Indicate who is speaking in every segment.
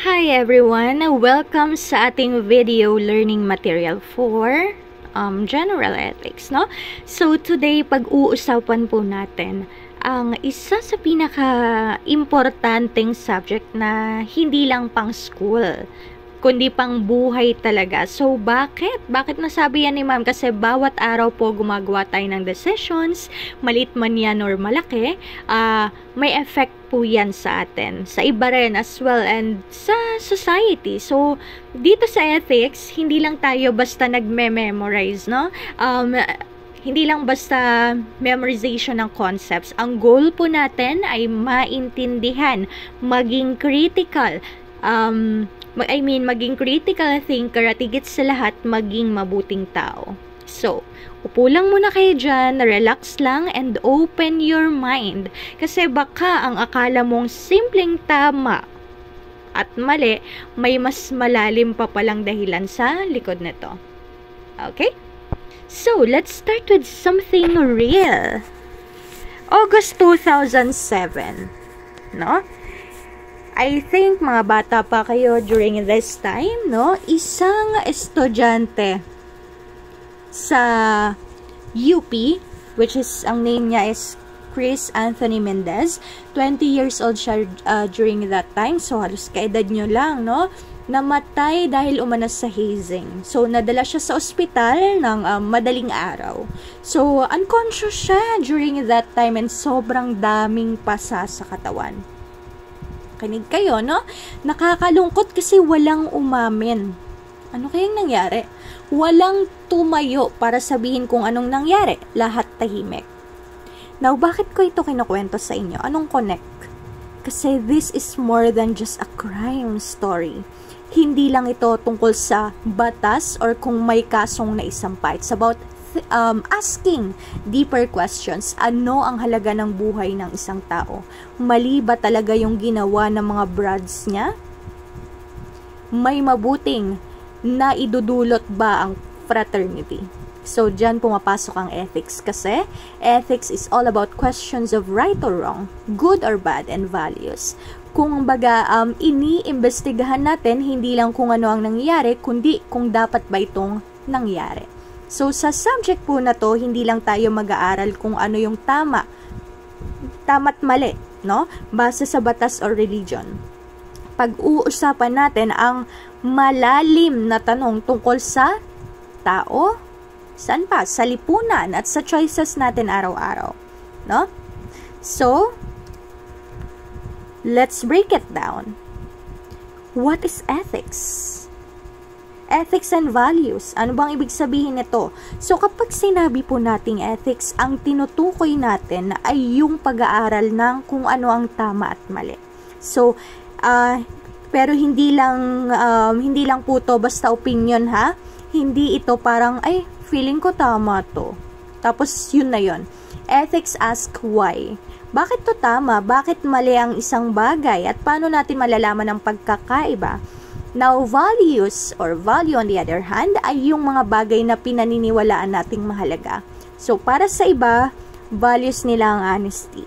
Speaker 1: Hi everyone! Welcome sa ating video learning material for General Ethics, no? So today, pag-uusapan po natin ang isa sa pinaka-importanteng subject na hindi lang pang school, kundi pang buhay talaga. So, bakit? Bakit nasabi yan ni ma'am? Kasi bawat araw po gumagawa tayo ng decisions, maliit man yan or malaki, may effect po yan sa atin. Sa iba rin as well and sa society. So, dito sa ethics, hindi lang tayo basta nagme-memorize, no? Hindi lang basta memorization ng concepts. Ang goal po natin ay maintindihan, maging critical, maging critical thinker at higit sa lahat, maging mabuting tao. So, upo lang muna kayo dyan, relax lang, and open your mind. Kasi baka ang akala mong simpleng tama at mali, may mas malalim pa palang dahilan sa likod nito. Okay? So, let's start with something real. August 2007, no? I think mga bata pa kayo during this time, no? Isang estudyante sa UP, which is, ang name niya is Chris Anthony Mendez. 20 years old siya during that time. So, halos kaedad nyo lang, no? Namatay dahil umanas sa hazing. So, nadala siya sa ospital ng madaling araw. So, unconscious siya during that time and sobrang daming pasa sa katawan. Kinig kayo, no? Nakakalungkot kasi walang umamin. Ano kayang nangyari? Walang tumayo para sabihin kung anong nangyari. Lahat tahimik. Now, bakit ko ito kinukwento sa inyo? Anong connect? Kasi this is more than just a crime story. Hindi lang ito tungkol sa batas or kung may kasong naisampa. It's about asking deeper questions. Ano ang halaga ng buhay ng isang tao? Mali ba talaga yung ginawa ng mga brads niya? May mabuting na idudulot ba ang fraternity? So, dyan pumapasok ang ethics kasi ethics is all about questions of right or wrong, good or bad, and values. Kung baga, iniimbestigahan natin hindi lang kung ano ang nangyayari, kundi kung dapat ba itong nangyari. So, sa subject po na to, hindi lang tayo mag-aaral kung ano yung tama't mali, no? Base sa batas or religion. Pag-uusapan natin ang malalim na tanong tungkol sa tao, saan pa? Sa lipunan at sa choices natin araw-araw, no? So, let's break it down. What is ethics? Ethics and values. Ano bang ibig sabihin nito? So, kapag sinabi po nating ethics, ang tinutukoy natin ay yung pag-aaral ng kung ano ang tama at mali. So, pero hindi lang po to basta opinion, ha? Hindi ito parang, ay, feeling ko tama to. Tapos, yun na yun. Ethics ask why. Bakit to tama? Bakit mali ang isang bagay? At paano natin malalaman ang pagkakaiba? Now, values or value on the other hand ay yung mga bagay na pinaniniwalaan nating mahalaga. So, para sa iba, values nila ang honesty.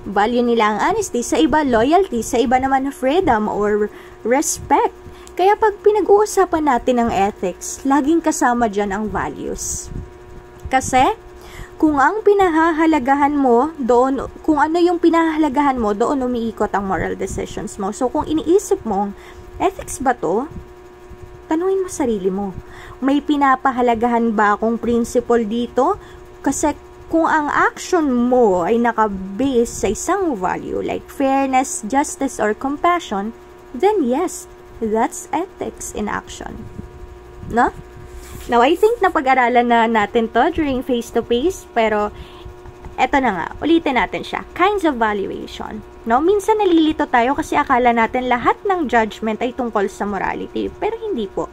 Speaker 1: Value nila ang honesty, sa iba loyalty, sa iba naman freedom or respect. Kaya pag pinag-uusapan natin ang ethics, laging kasama dyan ang values. Kasi, kung ang pinahahalagahan mo, kung ano yung pinahahalagahan mo, doon umiikot ang moral decisions mo. So, kung iniisip mong, ethics ba to? Tanungin mo sarili mo. May pinapahalagahan ba akong principle dito? Kasi kung ang action mo ay nakabase sa isang value like fairness, justice, or compassion, then yes, that's ethics in action. No? Now, I think napag-aralan na natin to during face-to-face, pero eto na nga, ulitin natin siya. Kinds of valuation. No? Minsan nalilito tayo kasi akala natin lahat ng judgment ay tungkol sa morality. Pero hindi po.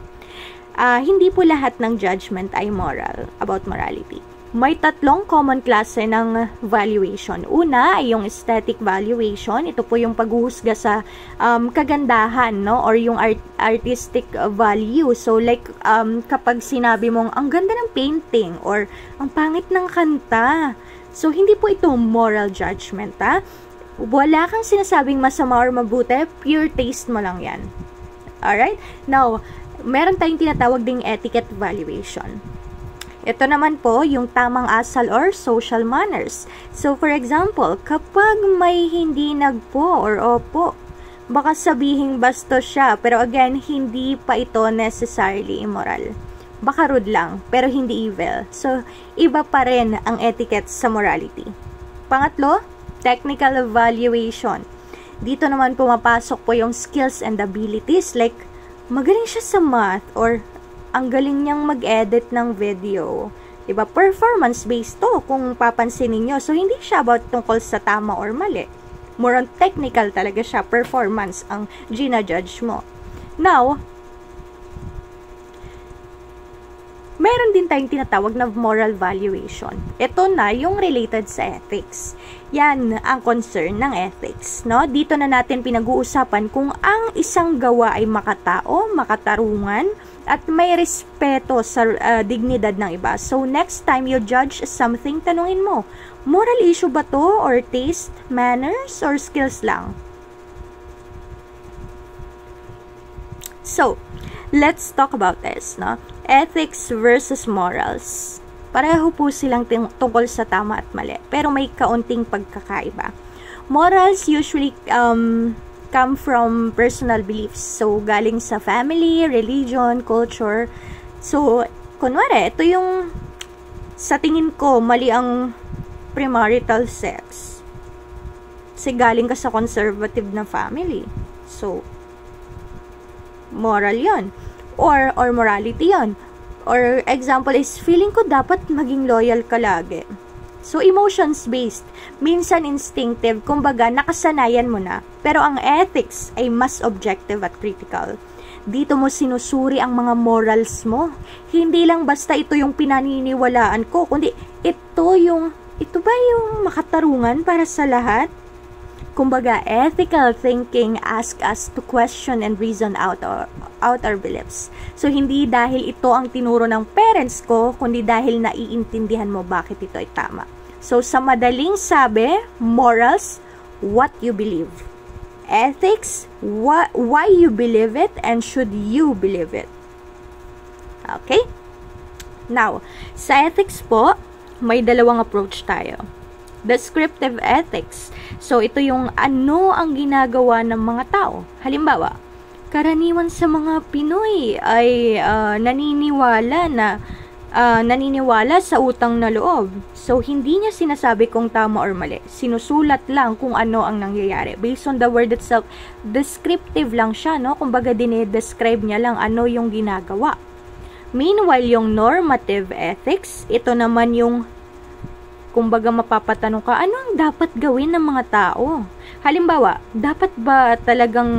Speaker 1: Hindi po lahat ng judgment ay moral, about morality. May tatlong common klase ng valuation. Una ay yung aesthetic valuation. Ito po yung paghuhusga sa kagandahan, no? Or yung artistic value. So, like, kapag sinabi mong, ang ganda ng painting or ang pangit ng kanta. So, hindi po ito moral judgment, ha? Wala kang sinasabing masama or mabuti, pure taste mo lang yan. Alright? Now, meron tayong tinatawag ding etiquette evaluation. Ito naman po yung tamang asal or social manners. So, for example, kapag may hindi nagpo or opo, baka sabihin bastos siya, pero again, hindi pa ito necessarily immoral. Baka rude lang, pero hindi evil. So, iba pa rin ang etiquette sa morality. Pangatlo, technical evaluation. Dito naman pumapasok po yung skills and abilities, like, magaling siya sa math, or ang galing niyang mag-edit ng video. Diba? Performance-based to, kung papansinin nyo. So, hindi siya about tungkol sa tama or mali. More on technical talaga siya. Performance ang gina-judge mo. Now, meron din tayong tinatawag na moral valuation. Ito na yung related sa ethics. Yan ang concern ng ethics. No? Dito na natin pinag-uusapan kung ang isang gawa ay makatao, makatarungan, at may respeto sa dignidad ng iba. So, next time you judge something, tanungin mo, moral issue ba to? Or taste, manners, or skills lang? So, let's talk about this. No? Ethics versus morals. Pareho po silang tungkol sa tama at mali, pero may kaunting pagkakaiba. Morals usually come from personal beliefs. So, galing sa family, religion, culture. So, kunwari, ito yung sa tingin ko, mali ang premarital sex. Kasi galing ka sa conservative na family. So, moral yon. Or morality yon. Or example is, feeling ko dapat maging loyal ka lagi. So, emotions-based. Minsan instinctive, kumbaga nakasanayan mo na. Pero ang ethics ay mas objective at critical. Dito mo sinusuri ang mga morals mo. Hindi lang basta ito yung pinaniniwalaan ko, kundi ito ba yung makatarungan para sa lahat? Kumbaga, ethical thinking asks us to question and reason out our beliefs. So, hindi dahil ito ang tinuro ng parents ko, kundi dahil naiintindihan mo bakit ito ay tama. So, sa madaling sabi, morals, what you believe. Ethics, why you believe it and should you believe it. Okay? Now, sa ethics po, may dalawang approach tayo. Descriptive ethics. So, ito yung ano ang ginagawa ng mga tao. Halimbawa, karaniwan sa mga Pinoy ay naniniwala sa utang na loob. So, hindi niya sinasabi kung tama or mali. Sinusulat lang kung ano ang nangyayari. Based on the word itself, descriptive lang siya, no? Kumbaga, dinidescribe niya lang ano yung ginagawa. Meanwhile, yung normative ethics, ito naman yung kumbaga mapapatanong ka, ano ang dapat gawin ng mga tao? Halimbawa, dapat ba talagang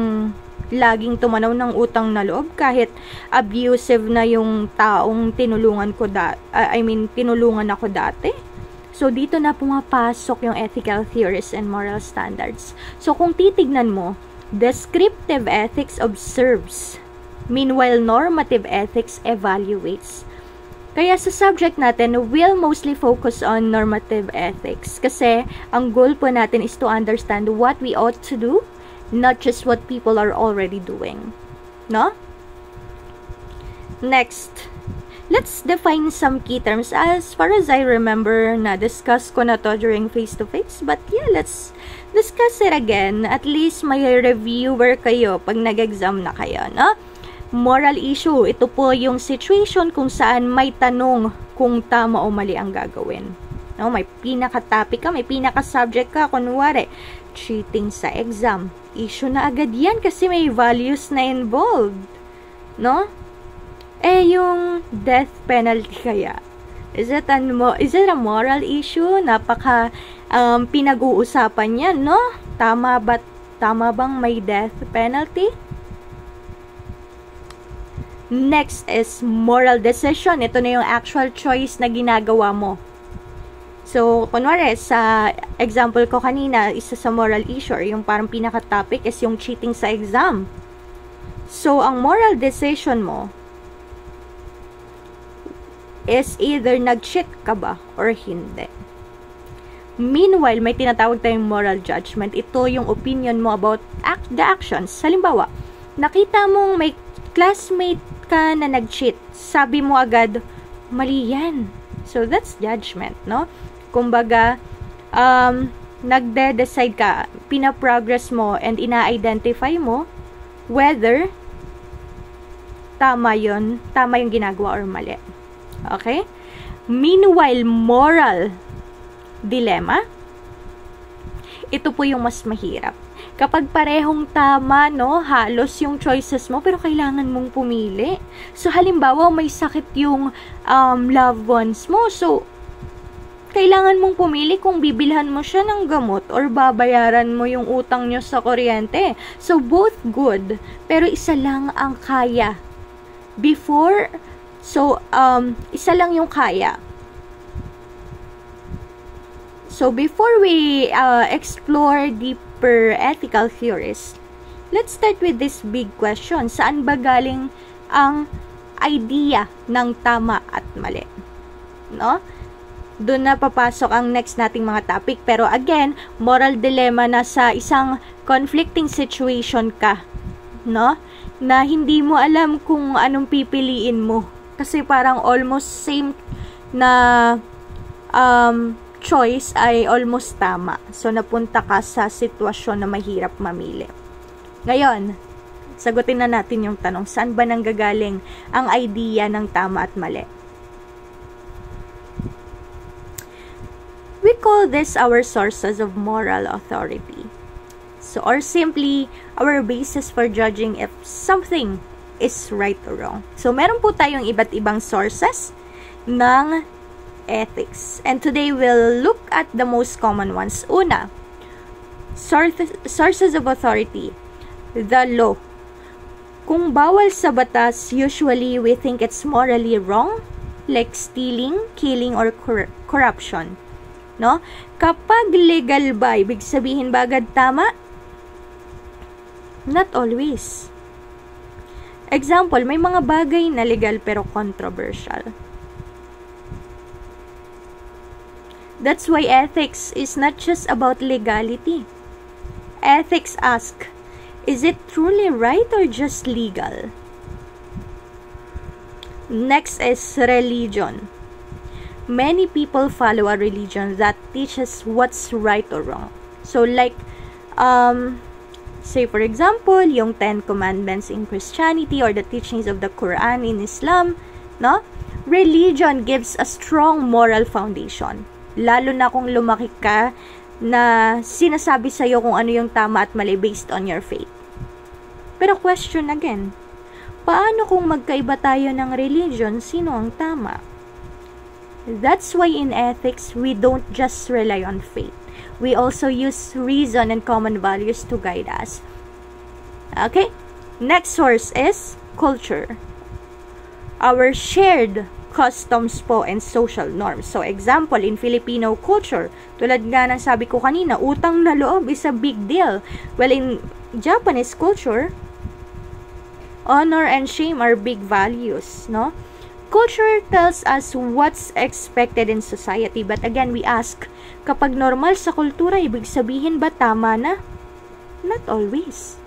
Speaker 1: laging tumanaw ng utang na loob kahit abusive na yung taong tinulungan ako dati? So, dito na pumapasok yung ethical theories and moral standards. So, kung titignan mo, descriptive ethics observes, meanwhile normative ethics evaluates. Kaya sa subject natin, we'll mostly focus on normative ethics kasi ang goal po natin is to understand what we ought to do, not just what people are already doing. No? Next, let's define some key terms. As far as I remember, na-discuss ko na to during face-to-face. But yeah, let's discuss it again. At least may reviewer kayo pag nag-exam na kayo, no? Moral issue, ito po yung situation kung saan may tanong kung tama o mali ang gagawin. No, may pinaka-topic ka, may pinaka-subject ka, kunwari, cheating sa exam. Issue na agad yan kasi may values na involved. No? Yung death penalty kaya. Is it a moral issue? Napaka pinag-uusapan yan, no? Tama bang may death penalty? Next is moral decision. Ito na yung actual choice na ginagawa mo. So, kunwari, sa example ko kanina, isa sa moral issue, yung parang pinaka-topic is yung cheating sa exam. So, ang moral decision mo is either nag-cheat ka ba or hindi. Meanwhile, may tinatawag tayong moral judgment. Ito yung opinion mo about the actions. Halimbawa, Nakita mong may classmate ka na nag-cheat. Sabi mo agad, mali yan. So, that's judgment, no? Kumbaga, nagde-decide ka, pina-progress mo, and ina-identify mo whether tama yung ginagawa or mali. Okay? Meanwhile, moral dilemma, ito po yung mas mahirap. Kapag parehong tama, no, halos yung choices mo, pero kailangan mong pumili. So, halimbawa, may sakit yung loved ones mo. So, kailangan mong pumili kung bibilhan mo siya ng gamot or babayaran mo yung utang nyo sa kuryente. So, both good, pero isa lang ang kaya. Isa lang yung kaya. So, before we explore deeper ethical theories, let's start with this big question. Saan ba galing ang idea ng tama at mali? No? Doon na papasok ang next nating mga topic. Pero again, moral dilemma na sa isang conflicting situation ka. No? Na hindi mo alam kung anong pipiliin mo. Kasi parang almost same na choice ay almost tama. So, napunta ka sa sitwasyon na mahirap mamili. Ngayon, sagutin na natin yung tanong, saan ba nanggagaling ang idea ng tama at mali? We call this our sources of moral authority. So, or simply, our basis for judging if something is right or wrong. So, meron po tayong iba't ibang sources ng ethics. And today, we'll look at the most common ones. Una, sources of authority. The law. Kung bawal sa batas, usually we think it's morally wrong, like stealing, killing, or corruption. No? Kapag legal ba, ibig sabihin ba agad tama? Not always. Example, may mga bagay na legal pero controversial. That's why ethics is not just about legality. Ethics ask, is it truly right or just legal? Next is religion. Many people follow a religion that teaches what's right or wrong. So like, say for example, yung 10 Commandments in Christianity or the teachings of the Quran in Islam, no? Religion gives a strong moral foundation. Lalo na kung lumaki ka na sinasabi sa'yo kung ano yung tama at mali based on your faith. Pero question again, paano kung magkaiba tayo ng religion, sino ang tama? That's why in ethics, we don't just rely on faith. We also use reason and common values to guide us. Okay? Next source is culture. Our shared customs po and social norms. So, example, in Filipino culture, tulad nga ng sabi ko kanina, utang na loob is a big deal. Well, in Japanese culture, honor and shame are big values, no? Culture tells us what's expected in society. But again, we ask, kapag normal sa kultura, ibig sabihin ba tama na? Not always.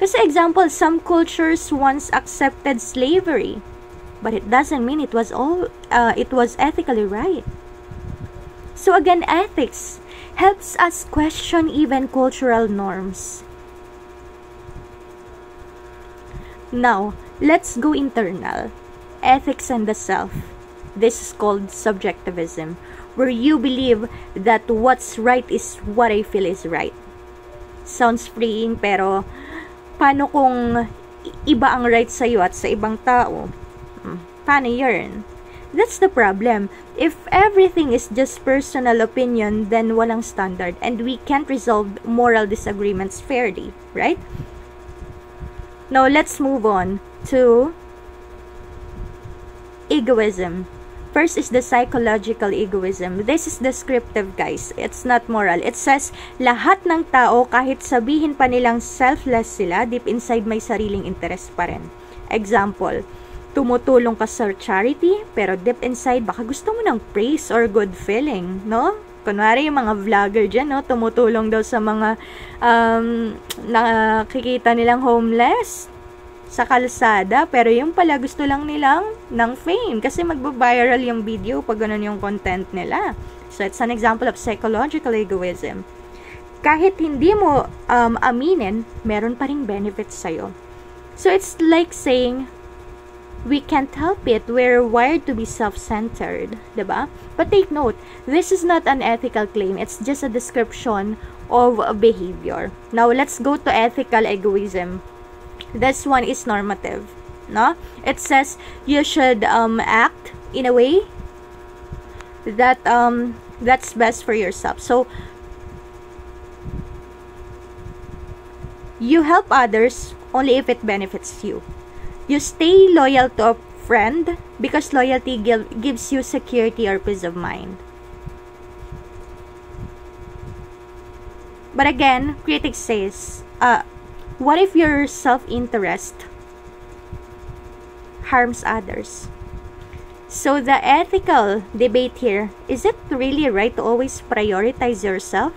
Speaker 1: Kasi example, some cultures once accepted slavery. But it doesn't mean it was ethically right. So again, ethics helps us question even cultural norms. Now, let's go internal. Ethics and the self. This is called subjectivism, where you believe that what's right is what I feel is right. Sounds freeing, pero paano kung iba ang right sa'yo at sa ibang tao? Paano yun? That's the problem. If everything is just personal opinion, then walang standard and we can't resolve moral disagreements fairly, right? Now, let's move on to egoism. First is the psychological egoism. This is descriptive, guys. It's not moral. It says, lahat ng tao, kahit sabihin pa nilang selfless sila, deep inside may sariling interest pa rin. Example, tumutulong ka sa charity, pero deep inside, baka gusto mo ng praise or good feeling, no? Kunwari, yung mga vlogger dyan, no, tumutulong daw sa mga nakikita nilang homeless sa kalsada, pero yung pala gusto lang nilang ng fame kasi magbabiral yung video pag ganun yung content nila. So, it's an example of psychological egoism. Kahit hindi mo aminin, meron pa ring benefits sa'yo. So, it's like saying, we can't help it. We're wired to be self-centered, diba? But take note, this is not an ethical claim. It's just a description of a behavior. Now, let's go to ethical egoism. This one is normative, no? It says you should act in a way that that's best for yourself. So, you help others only if it benefits you. You stay loyal to a friend because loyalty gives you security or peace of mind. But again, critics says, what if your self-interest harms others? So the ethical debate here, is it really right to always prioritize yourself?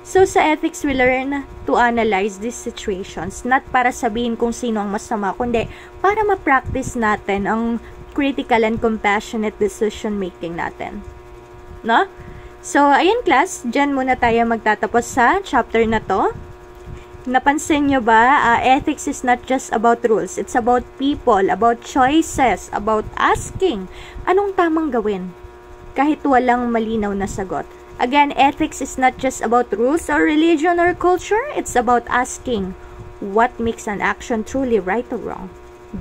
Speaker 1: So, sa ethics, we learn to analyze these situations, not para sabihin kung sino ang masama, kundi para ma-practice natin ang critical and compassionate decision-making natin. No? So, ayun class, dyan muna tayo magtatapos sa chapter na to. Napansin nyo ba, ethics is not just about rules. It's about people, about choices, about asking anong tamang gawin kahit walang malinaw na sagot. Again, ethics is not just about rules or religion or culture. It's about asking what makes an action truly right or wrong,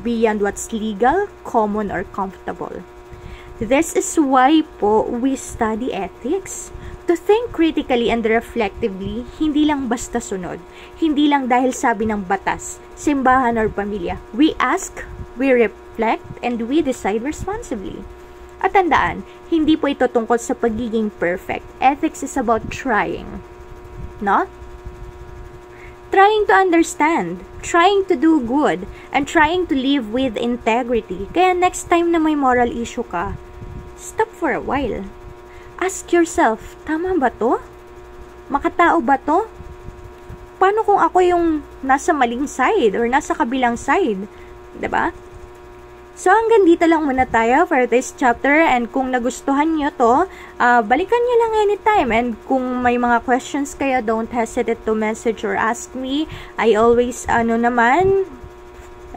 Speaker 1: beyond what's legal, common, or comfortable. This is why po we study ethics. To think critically and reflectively, hindi lang basta sunod. Hindi lang dahil sabi ng batas, simbahan, or pamilya. We ask, we reflect, and we decide responsibly. At tandaan, hindi po ito tungkol sa pagiging perfect. Ethics is about trying. No? Trying to understand, trying to do good, and trying to live with integrity. Kaya next time na may moral issue ka, stop for a while. Ask yourself, tama ba to? Makatao ba to? Paano kung ako yung nasa maling side or nasa kabilang side? Diba? So, hanggang dito lang muna tayo for this chapter, and kung nagustuhan nyo to, balikan nyo lang anytime, and kung may mga questions kayo, don't hesitate to message or ask me. I always,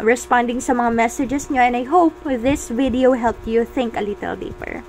Speaker 1: responding sa mga messages nyo, and I hope this video helped you think a little deeper.